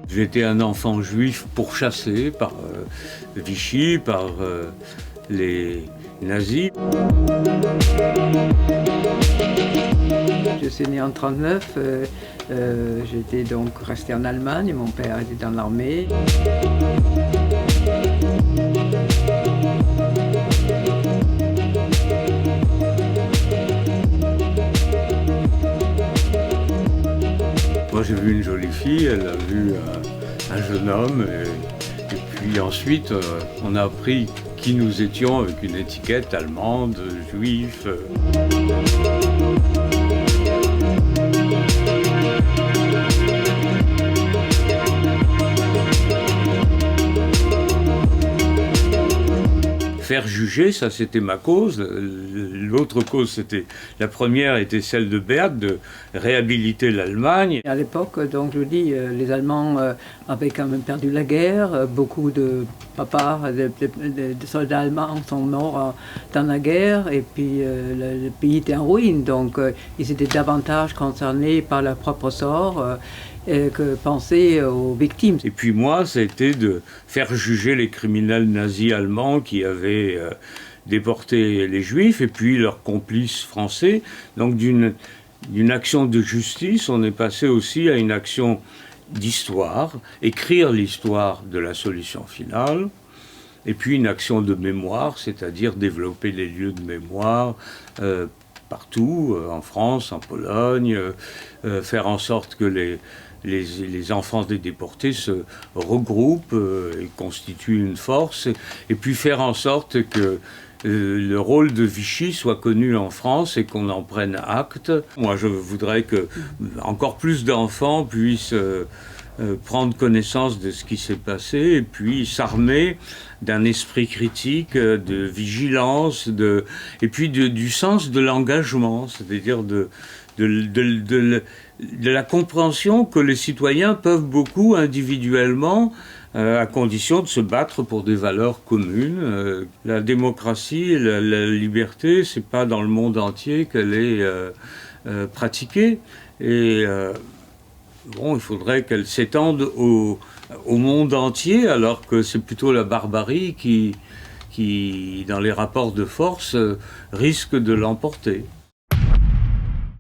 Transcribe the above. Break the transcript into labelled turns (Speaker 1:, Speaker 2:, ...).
Speaker 1: J'étais un enfant juif pourchassé par Vichy, par les nazis.
Speaker 2: Je suis né en 1939, j'étais donc resté en Allemagne, mon père était dans l'armée.
Speaker 1: Moi j'ai vu une jolie fille, elle a vu un jeune homme et puis ensuite on a appris qui nous étions avec une étiquette allemande, juif. Faire juger, ça c'était ma cause. L'autre cause, c'était la première était celle de Berg, de réhabiliter l'Allemagne.
Speaker 2: À l'époque, donc je vous dis, les Allemands avaient quand même perdu la guerre. Beaucoup de papas, de soldats allemands sont morts dans la guerre et puis le pays était en ruine. Donc ils étaient davantage concernés par leur propre sort que penser aux victimes.
Speaker 1: Et puis moi, c'était de faire juger les criminels nazis allemands qui avaient déporté les Juifs et puis leurs complices français. Donc d'une action de justice, on est passé aussi à une action d'histoire, écrire l'histoire de la solution finale, et puis une action de mémoire, c'est-à-dire développer les lieux de mémoire partout, en France, en Pologne, faire en sorte que les enfants des déportés se regroupent et constituent une force, et puis faire en sorte que le rôle de Vichy soit connu en France et qu'on en prenne acte. Moi, je voudrais que encore plus d'enfants puissent prendre connaissance de ce qui s'est passé et puis s'armer d'un esprit critique, de vigilance, et puis du sens de l'engagement, c'est-à-dire de la compréhension que les citoyens peuvent beaucoup individuellement, à condition de se battre pour des valeurs communes. La démocratie, la liberté, c'est pas dans le monde entier qu'elle est pratiquée. Et bon, il faudrait qu'elle s'étende au monde entier, alors que c'est plutôt la barbarie qui, dans les rapports de force, risque de l'emporter.